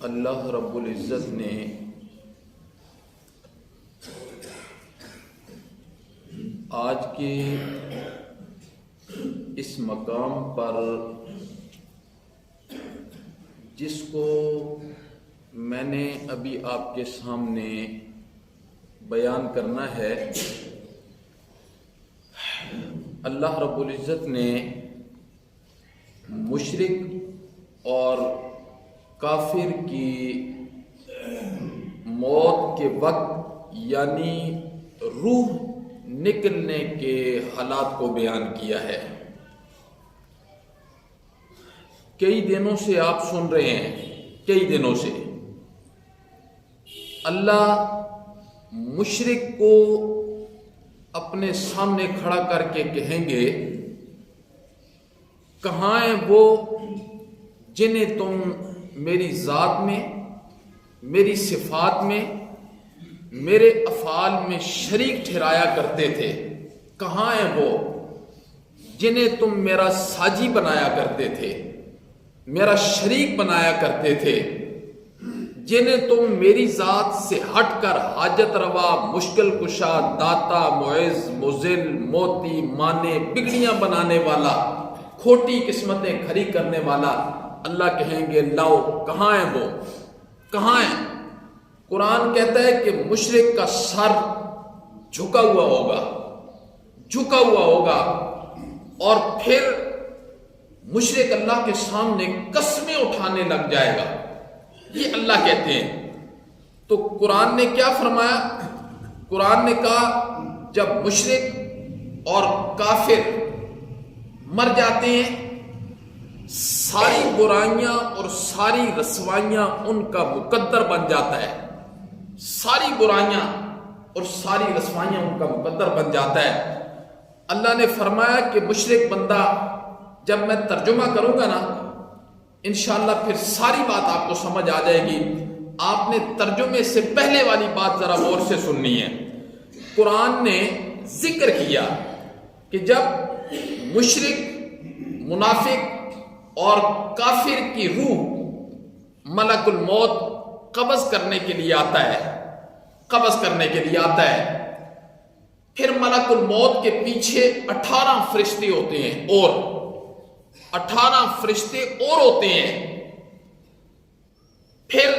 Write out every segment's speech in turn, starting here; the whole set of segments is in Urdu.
اللہ رب العزت نے آج کے اس مقام پر جس کو میں نے ابھی آپ کے سامنے بیان کرنا ہے، اللہ رب العزت نے مشرک اور کافر کی موت کے وقت یعنی روح نکلنے کے حالات کو بیان کیا ہے۔ کئی دنوں سے آپ سن رہے ہیں، کئی دنوں سے اللہ مشرک کو اپنے سامنے کھڑا کر کے کہیں گے، کہاں ہیں وہ جنہیں تم میری ذات میں، میری صفات میں، میرے افعال میں شریک ٹھہرایا کرتے تھے؟ کہاں ہیں وہ جنہیں تم میرا ساجی بنایا کرتے تھے، میرا شریک بنایا کرتے تھے، جنہیں تم میری ذات سے ہٹ کر حاجت روا، مشکل کشا، داتا، معز، مذل، موتی، مانے، بگڑیاں بنانے والا، کھوٹی قسمتیں کھری کرنے والا؟ اللہ کہیں گے لاؤ، کہاں ہیں وہ، کہاں ہیں؟ قرآن کہتا ہے کہ مشرک کا سر جھکا ہوا ہوگا، جھکا ہوا ہوگا، اور پھر مشرک اللہ کے سامنے قسمیں اٹھانے لگ جائے گا۔ یہ اللہ کہتے ہیں۔ تو قرآن نے کیا فرمایا؟ قرآن نے کہا جب مشرک اور کافر مر جاتے ہیں، ساری برائیاں اور ساری رسوائیاں ان کا مقدر بن جاتا ہے، ساری برائیاں اور ساری رسوائیاں ان کا مقدر بن جاتا ہے۔ اللہ نے فرمایا کہ مشرک بندہ، جب میں ترجمہ کروں گا نا انشاءاللہ پھر ساری بات آپ کو سمجھ آ جائے گی۔ آپ نے ترجمے سے پہلے والی بات ذرا غور سے سننی ہے۔ قرآن نے ذکر کیا کہ جب مشرک، منافق اور کافر کی روح ملک الموت قبض کرنے کے لیے آتا ہے، قبض کرنے کے لیے آتا ہے، پھر ملک الموت کے پیچھے 18 فرشتے ہوتے ہیں، اور 18 فرشتے اور ہوتے ہیں۔ پھر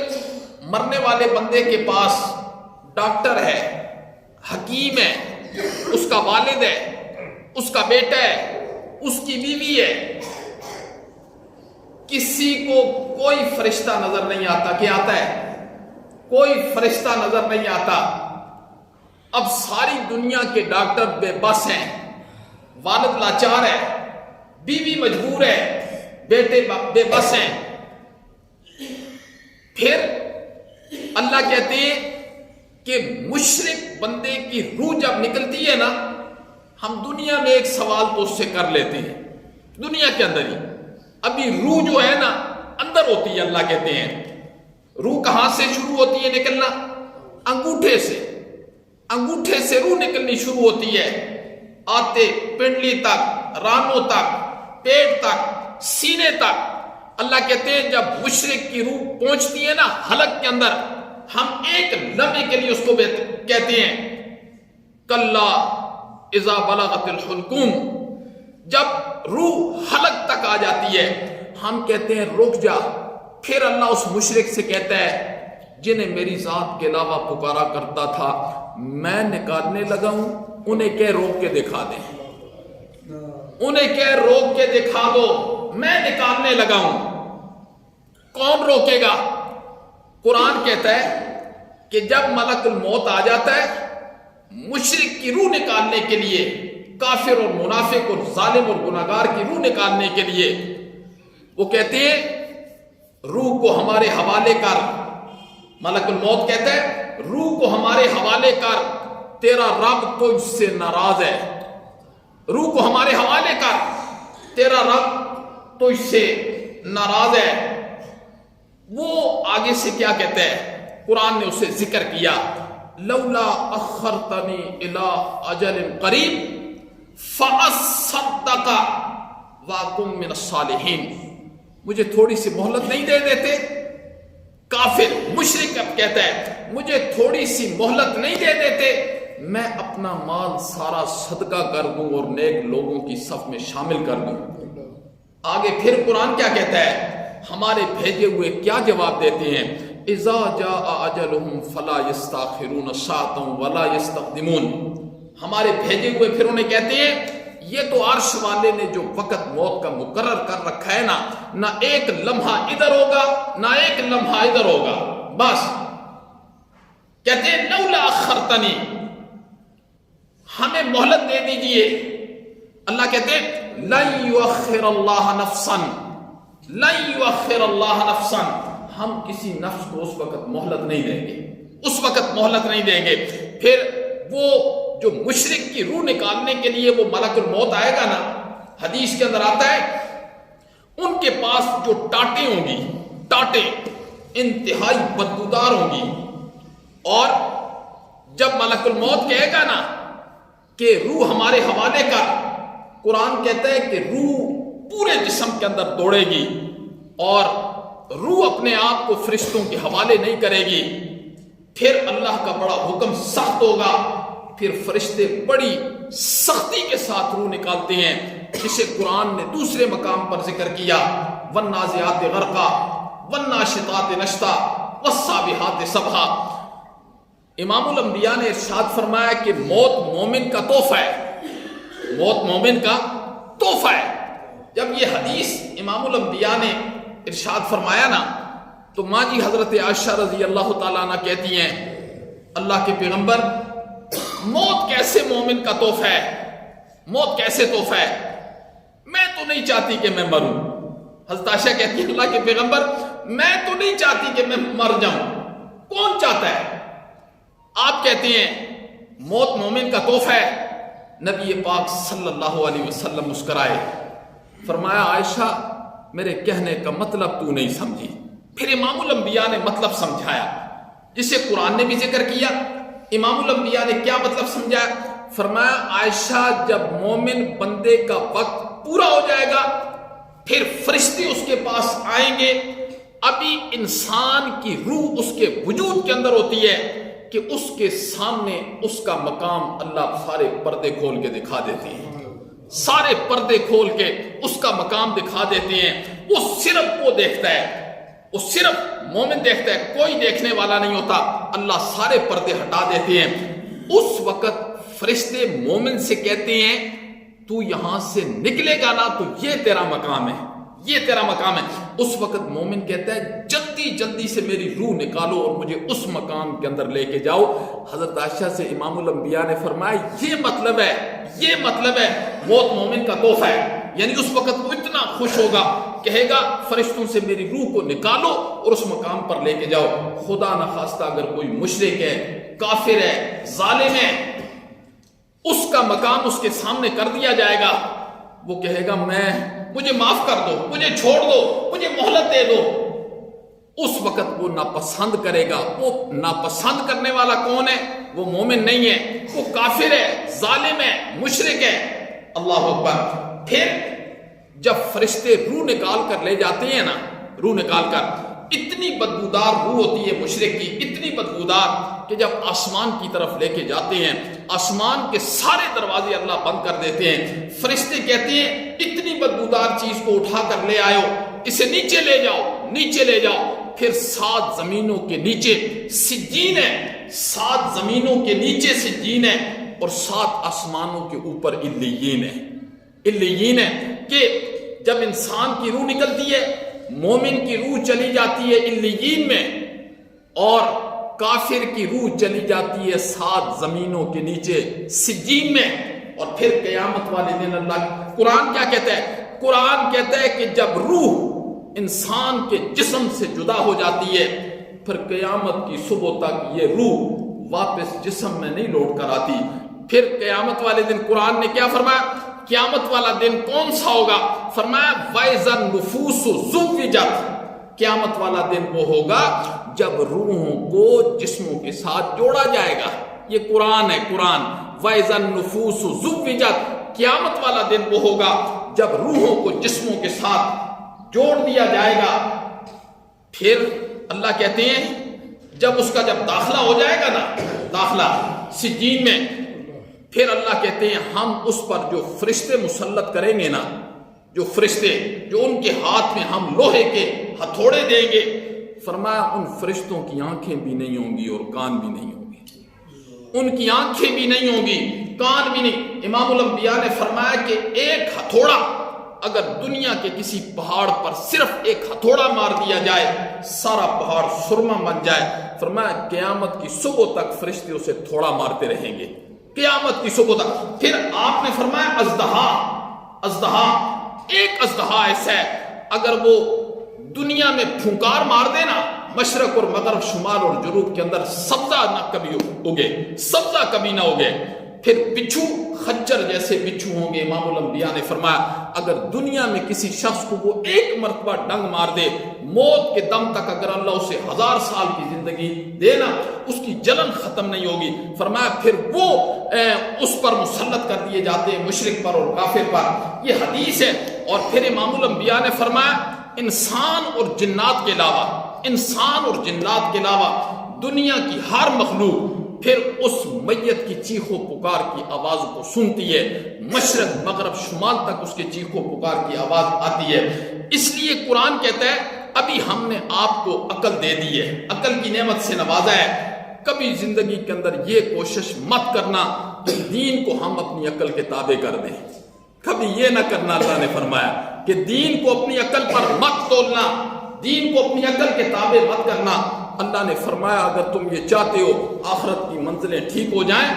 مرنے والے بندے کے پاس ڈاکٹر ہے، حکیم ہے، اس کا والد ہے، اس کا بیٹا ہے، اس کی بیوی ہے، کسی کو کوئی فرشتہ نظر نہیں آتا۔ کیا آتا ہے؟ کوئی فرشتہ نظر نہیں آتا۔ اب ساری دنیا کے ڈاکٹر بے بس ہیں، والد لاچار ہے، بیوی مجبور ہے، بیٹے بے بس ہیں۔ پھر اللہ کہتے ہیں کہ مشرک بندے کی روح جب نکلتی ہے نا، ہم دنیا میں ایک سوال تو اس سے کر لیتے ہیں، دنیا کے اندر ہی ابھی روح جو ہے نا اندر ہوتی ہے۔ اللہ کہتے ہیں روح کہاں سے شروع ہوتی ہے نکلنا؟ انگوٹھے سے، انگوٹھے سے روح نکلنی شروع ہوتی ہے، آتے پنڈلی تک، رانوں تک، پیٹ تک، سینے تک۔ اللہ کہتے ہیں جب مشرک کی روح پہنچتی ہے نا حلق کے اندر، ہم ایک لمحے کے لیے اس کو کہتے ہیں کلا اذا بلغت الحلقوم۔ جب روح حلق تک آ جاتی ہے ہم کہتے ہیں رک جا۔ پھر اللہ اس مشرک سے کہتا ہے جنہیں میری ذات کے علاوہ پکارا کرتا تھا میں نکالنے لگا ہوں، انہیں کہہ روک کے دکھا دیں، انہیں کہہ روک کے دکھا دو، میں نکالنے لگا ہوں۔ کون روکے گا؟ قرآن کہتا ہے کہ جب ملک الموت آ جاتا ہے مشرک کی روح نکالنے کے لیے، کافر اور منافق اور ظالم اور گناہگار کی روح نکالنے کے لیے، وہ کہتے ہیں روح کو ہمارے حوالے کر۔ ملک الموت کہتا ہے روح کو ہمارے حوالے کر، تیرا رب تجھ سے ناراض ہے۔ روح کو ہمارے حوالے کر، تیرا رب تجھ سے ناراض ہے۔ وہ آگے سے کیا کہتا ہے؟ قرآن نے اسے ذکر کیا لولا اخرتنی الی اجل قریب فاصدق واکن من الصالحین، مجھے تھوڑی سی مہلت نہیں دے دیتے کافر مشرک اب کہتا ہے مجھے تھوڑی سی مہلت نہیں دے دیتے، میں اپنا مال سارا صدقہ کر دوں اور نیک لوگوں کی صف میں شامل کر دوں۔ آگے پھر قرآن کیا کہتا ہے، ہمارے بھیجے ہوئے کیا جواب دیتے ہیں، اذا جاء اجلهم فلا يستاخرون ساعة ولا يستقدمون۔ ہمارے بھیجے ہوئے پھر انہیں کہتے ہیں یہ تو عرش والے نے جو وقت موت کا مقرر کر رکھا ہے نا، نہ ایک لمحہ ادھر ہوگا نہ ایک لمحہ ادھر ہوگا، بس کہتے ہیں لولا اخرتنی، ہمیں مہلت دے دیجئے۔ اللہ کہتے ہیں لن یؤخر اللہ نفسا، لن یؤخر اللہ نفسا، ہم کسی نفس کو اس وقت مہلت نہیں دیں گے، اس وقت مہلت نہیں دیں گے۔ پھر وہ جو مشرک کی روح نکالنے کے لیے وہ ملک الموت آئے گا نا، حدیث کے اندر آتا ہے ان کے پاس جو ٹاٹیں ہوں گی، ٹاٹیں انتہائی بدبودار ہوں گی، اور جب ملک الموت کہے گا نا کہ روح ہمارے حوالے کر، قرآن کہتا ہے کہ روح پورے جسم کے اندر دوڑے گی اور روح اپنے آپ کو فرشتوں کے حوالے نہیں کرے گی۔ پھر اللہ کا بڑا حکم سخت ہوگا، پھر فرشتے بڑی سختی کے ساتھ روح نکالتے ہیں، جسے قرآن نے دوسرے مقام پر ذکر کیا، والنازعات غرقا والناشطات نشطا والسابحات سبحا۔ امام الانبیاء نے ارشاد فرمایا کہ موت مومن کا تحفہ ہے، موت مومن کا تحفہ ہے۔ جب یہ حدیث امام الانبیاء نے ارشاد فرمایا نا تو ماں جی حضرت عائشہ رضی اللہ تعالیٰ عنہ کہتی ہیں اللہ کے پیغمبر موت کیسے مومن کا تحفہ ہے، موت کیسے تحفہ ہے، میں تو نہیں چاہتی کہ میں مروں۔ حضرت عائشہ کہتی ہیں اللہ کے پیغمبر میں تو نہیں چاہتی کہ میں مر جاؤں، کون چاہتا ہے؟ آپ کہتے ہیں موت مومن کا تحفہ ہے۔ نبی پاک صلی اللہ علیہ وسلم مسکرائے، فرمایا عائشہ میرے کہنے کا مطلب تو نہیں سمجھی۔ پھر امام الانبیاء نے مطلب سمجھایا جسے قرآن نے بھی ذکر کیا۔ امام الانبیاء نے کیا مطلب سمجھایا؟ فرمایا عائشہ جب مومن بندے کا وقت پورا ہو جائے گا پھر فرشتے اس کے پاس آئیں گے، ابھی انسان کی روح اس کے وجود کے اندر ہوتی ہے کہ اس کے سامنے اس کا مقام اللہ سارے پردے کھول کے دکھا دیتے ہیں، سارے پردے کھول کے اس کا مقام دکھا دیتے ہیں۔ وہ صرف وہ دیکھتا ہے، وہ صرف مومن دیکھتا ہے، کوئی دیکھنے والا نہیں ہوتا۔ اللہ سارے پردے ہٹا دیتے ہیں۔ اس وقت فرشتے مومن سے کہتے ہیں تو یہاں سے نکلے گا نا تو یہ تیرا مقام ہے، یہ تیرا مقام ہے۔ اس وقت مومن کہتا ہے جلدی جلدی سے میری روح نکالو اور مجھے اس مقام کے اندر لے کے جاؤ۔ حضرت عائشہ سے امام الانبیاء نے فرمایا یہ مطلب ہے، یہ مطلب ہے موت مومن کا تحفہ ہے۔ یعنی اس وقت وہ اتنا خوش ہوگا، کہے گا فرشتوں سے میری روح کو نکالو اور اس مقام پر لے کے جاؤ۔ خدا نخواستہ اگر کوئی مشرک ہے، کافر ہے، ظالم ہے، اس کا مقام اس کے سامنے کر دیا جائے گا، وہ کہے گا مجھے معاف کر دو، مجھے چھوڑ دو، مجھے مہلت دے دو۔ اس وقت وہ ناپسند کرے گا۔ وہ ناپسند کرنے والا کون ہے؟ وہ مومن نہیں ہے، وہ کافر ہے، ظالم ہے، مشرک ہے۔ اللہ اکبر۔ پھر جب فرشتے روح نکال کر لے جاتے ہیں نا، روح نکال کر، اتنی بدبودار روح ہوتی ہے مشرک کی، اتنی بدبودار کہ جب آسمان کی طرف لے کے جاتے ہیں آسمان کے سارے دروازے اللہ بند کر دیتے ہیں۔ فرشتے کہتے ہیں اتنی بدبودار چیز کو اٹھا کر لے آئو، اسے نیچے لے جاؤ، نیچے لے جاؤ۔ پھر 7 زمینوں کے نیچے سجین ہے، 7 زمینوں کے نیچے سجین ہے، اور 7 آسمانوں کے اوپر علیین ہے، علیین ہے۔ کہ جب انسان کی روح نکلتی ہے، مومن کی روح چلی جاتی ہے علیین میں، اور کافر کی روح چلی جاتی ہے 7 زمینوں کے نیچے سجین میں۔ اور پھر قیامت والے دن اللہ، قرآن کیا کہتا ہے؟ قرآن کہتا ہے کہ جب روح انسان کے جسم سے جدا ہو جاتی ہے پھر قیامت کی صبح تک یہ روح واپس جسم میں نہیں لوٹ کر آتی۔ پھر قیامت والے دن قرآن نے کیا فرمایا؟ قیامت والا دن کون سا ہوگا؟ فرمایا وَإِذَا النُّفُوسُ زُوِّجَتْ، قیامت والا دن وہ ہوگا جب روحوں کو جسموں کے ساتھ جوڑا جائے گا۔ یہ قرآن ہے، قرآن۔ وَإِذَا النُّفُوسُ زُوِّجَتْ، قیامت والا دن وہ ہوگا جب روحوں کو جسموں کے ساتھ جوڑ دیا جائے گا۔ پھر اللہ کہتے ہیں جب اس کا داخلہ ہو جائے گا نا، داخلہ سجین میں، پھر اللہ کہتے ہیں ہم اس پر جو فرشتے مسلط کریں گے نا، جو فرشتے جو ان کے ہاتھ میں ہم لوہے کے ہتھوڑے دیں گے، فرمایا ان فرشتوں کی آنکھیں بھی نہیں ہوں گی اور کان بھی نہیں ہوں گے، ان کی آنکھیں بھی نہیں ہوں گی، کان بھی نہیں۔ امام الانبیاء نے فرمایا کہ ایک ہتھوڑا اگر دنیا کے کسی پہاڑ پر صرف ایک ہتھوڑا مار دیا جائے، سارا پہاڑ سرما بن جائے، فرمایا قیامت کی صبح تک فرشتے اسے تھوڑا مارتے رہیں گے، قیامت کی صبح تک۔ پھر آپ نے فرمایا اژدہا، ایک اژدہا ایسا ہے اگر وہ دنیا میں پھونکار مار دے نا، مشرق اور مغرب، شمال اور جنوب کے اندر سبزہ نہ کبھی اگے، سبزہ کبھی نہ اگے۔ پھر بچھو خنجر جیسے بچھو ہوں گے۔ امام الانبیاء نے فرمایا اگر دنیا میں کسی شخص کو وہ ایک مرتبہ ڈنگ مار دے، موت کے دم تک اگر اللہ اسے 1000 سال کی زندگی دے نا، اس کی جلن ختم نہیں ہوگی۔ فرمایا پھر وہ اس پر مسلط کر دیے جاتے ہیں، مشرک پر اور کافر پر۔ یہ حدیث ہے۔ اور پھر امام الانبیاء نے فرمایا انسان اور جنات کے علاوہ دنیا کی ہر مخلوق پھر اس میت کی چیخو پکار کی آواز کو سنتی ہے، مشرق مغرب شمال تک اس کے چیخو پکار کی آواز آتی ہے۔ اس لیے قرآن کہتا ہے ابھی ہم نے آپ کو عقل دے دی ہے، عقل کی نعمت سے نوازا ہے، کبھی زندگی کے اندر یہ کوشش مت کرنا کہ دین کو ہم اپنی عقل کے تابع کر دیں، کبھی یہ نہ کرنا۔ اللہ نے فرمایا کہ دین کو اپنی عقل پر مت تولنا، دین کو اپنی عقل کے تابع مت کرنا۔ اللہ نے فرمایا اگر تم یہ چاہتے ہو آخرت کی منزلیں ٹھیک ہو جائیں،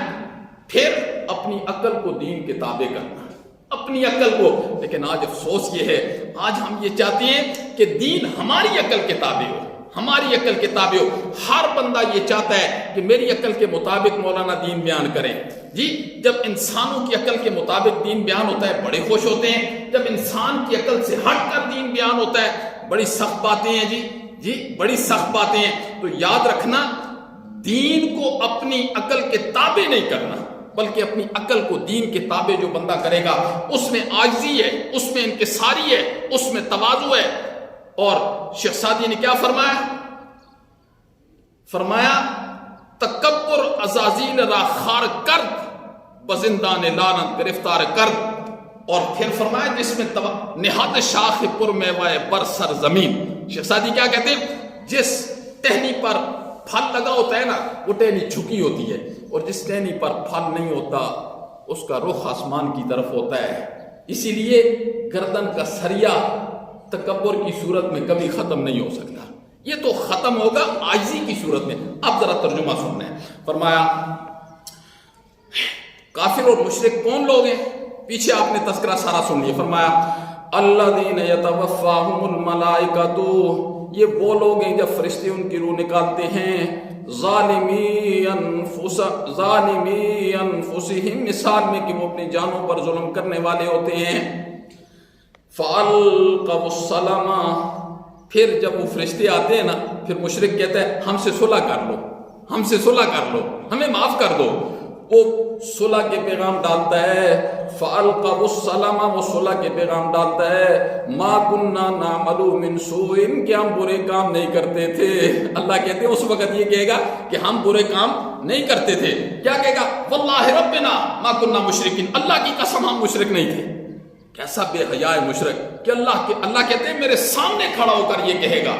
پھر اپنی عقل کو دین کے تابع کرنا، اپنی عقل کو۔ لیکن آج افسوس یہ ہے، آج ہم یہ چاہتے ہیں کہ دین ہماری عقل کے تابع ہو، ہماری عقل کے تابع ہو۔ ہر بندہ یہ چاہتا ہے کہ میری عقل کے مطابق مولانا دین بیان کریں۔ جی جب انسانوں کی عقل کے مطابق دین بیان ہوتا ہے بڑے خوش ہوتے ہیں، جب انسان کی عقل سے ہٹ کر دین بیان ہوتا ہے بڑی سخت باتیں ہیں۔ جی بڑی سخت باتیں ہیں۔ تو یاد رکھنا دین کو اپنی عقل کے تابع نہیں کرنا، بلکہ اپنی عقل کو دین کے تابع جو بندہ کرے گا اس میں عاجزی ہے، اس میں انکساری ہے، اس میں تواضع ہے۔ اور شیخ سعدی نے کیا فرمایا تکبر عزازیل را خار کرد بزندان لعنت گرفتار کرد۔ اور پھر فرمایا جس میں نہاد شاخ پر میوہ بر سر زمین۔ شیخ سعدی کیا کہتے ہیں؟ جس ٹہنی پر پھل لگا ہوتا ہے نا، وہ ٹہنی جھکی ہوتی ہے، اور جس ٹہنی پر پھل نہیں ہوتا اس کا رخ آسمان کی طرف ہوتا ہے۔ اسی لیے گردن کا سریا تکبر کی صورت میں کبھی ختم نہیں ہو سکتا، یہ تو ختم ہوگا عاجزی کی صورت میں۔ اب ذرا ترجمہ سننا ہے۔ فرمایا کافر اور مشرک کون لوگ ہیں؟ پیچھے آپ نے تذکرہ سارا سن لیا۔ فرمایا الذین یتوفاہم الملائکۃ، یہ وہ لوگ ہیں جب فرشتے ان کی روح نکالتے ہیں، ظالمی انفسہم، مثال میں کہ وہ اپنی جانوں پر ظلم کرنے والے ہوتے ہیں۔ فَأَلْقَوْا السَّلَامَ، پھر جب وہ فرشتے آتے ہیں نا، پھر مشرک کہتا ہے ہم سے صلح کر لو، ہم سے صلح کر لو، ہمیں معاف کر دو۔ وہ صلح کے پیغام ڈالتا ہے، فَأَلْقَوْا السَّلَامَ، وہ صلح کے پیغام ڈالتا ہے، مَا كُنَّا نَعْمَلُ مِنْ سُوءٍ، کہ ہم برے کام نہیں کرتے تھے۔ اللہ کہتے ہیں اس وقت یہ کہے گا کہ ہم برے کام نہیں کرتے تھے، کیا کہے گا؟ وَاللَّهِ رَبِّنَا مَا كُنَّا مُشْرِكِينَ، اللہ کی قسم ہم مشرک نہیں تھے۔ کیسا بے حیا ہے مشرک کہ اللہ کہتے ہیں میرے سامنے کھڑا ہو کر یہ کہے گا۔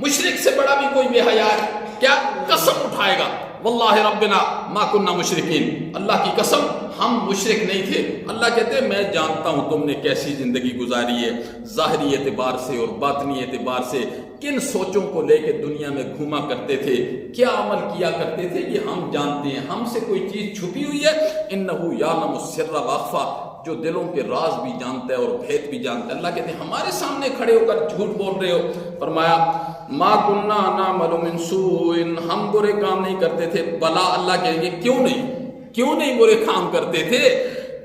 مشرک سے بڑا بھی کوئی بے حیا ہے کیا؟ قسم اٹھائے گا، واللہ ربنا ما کننا مشرکین، اللہ کی قسم ہم مشرک نہیں تھے۔ اللہ کہتے ہیں میں جانتا ہوں تم نے کیسی زندگی گزاری ہے، ظاہری اعتبار سے اور باطنی اعتبار سے، کن سوچوں کو لے کے دنیا میں گھوما کرتے تھے، کیا عمل کیا کرتے تھے، یہ ہم جانتے ہیں، ہم سے کوئی چیز چھپی ہوئی ہے؟ انہ یعلم السر واخفی، جو دلوں کے راز بھی جانتا ہے اور بھید بھی جانتا ہے۔ اللہ کہتے ہیں ہمارے سامنے کھڑے ہو کر جھوٹ بول رہے ہو۔ فرمایا ما کننا نعمل من سوء، ہم برے کام نہیں کرتے تھے۔ بلا، اللہ کہیں گے کیوں نہیں برے کام کرتے تھے؟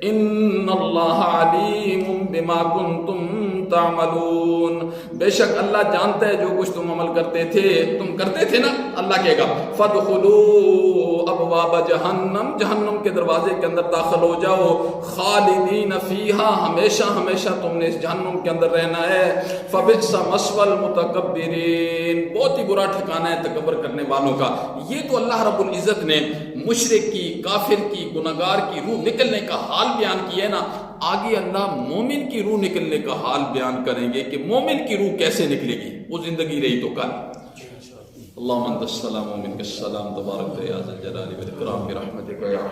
ان اللہ علیم بما کنتم تعملون، بے شک اللہ جانتا ہے جو کچھ تم عمل کرتے تھے نا. اللہ کہے گا فَادْخُلُوا أَبْوَابَ جَهَنَّمَ، جہنم کے دروازے کے اندر داخل ہو جاؤ، خالدین فیہا، ہمیشہ ہمیشہ تم نے اس جہنم کے اندر رہنا ہے. فَبِئْسَ مَثْوَى الْمُتَكَبِّرِينَ، بہت ہی برا ٹھکانہ ہے تکبر کرنے والوں کا. یہ تو اللہ رب العزت نے مشرک کی، کافر کی، گناہگار کی روح نکلنے کا حال بیان کیا ہے نا. آگے اللہ مومن کی روح نکلنے کا حال بیان کریں گے کہ مومن کی روح کیسے نکلے گی. وہ زندگی رہی تو کل. اللہم انت السلام و منک السلام، تبارک یا ذا الجلال والاکرام برحمتک یا